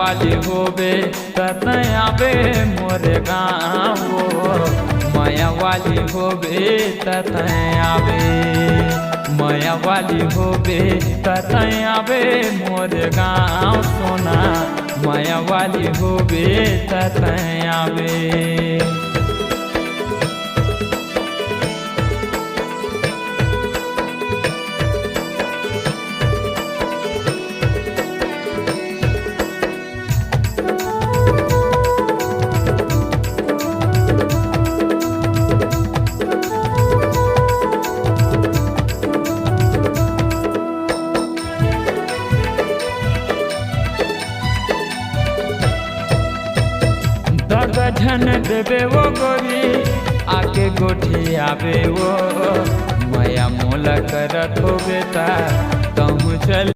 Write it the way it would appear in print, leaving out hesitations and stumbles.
वाली होबे ततयाबे मोरे गाँव माया वाली होबे ततयाबे माया वाली होबे ततयाबे मोरे गाँव सोना माया वाली होबे ततयाबे। झन देवे वो गोरी आके गोठी आवे वो माया मोला करत हो बेटा कहूँ चल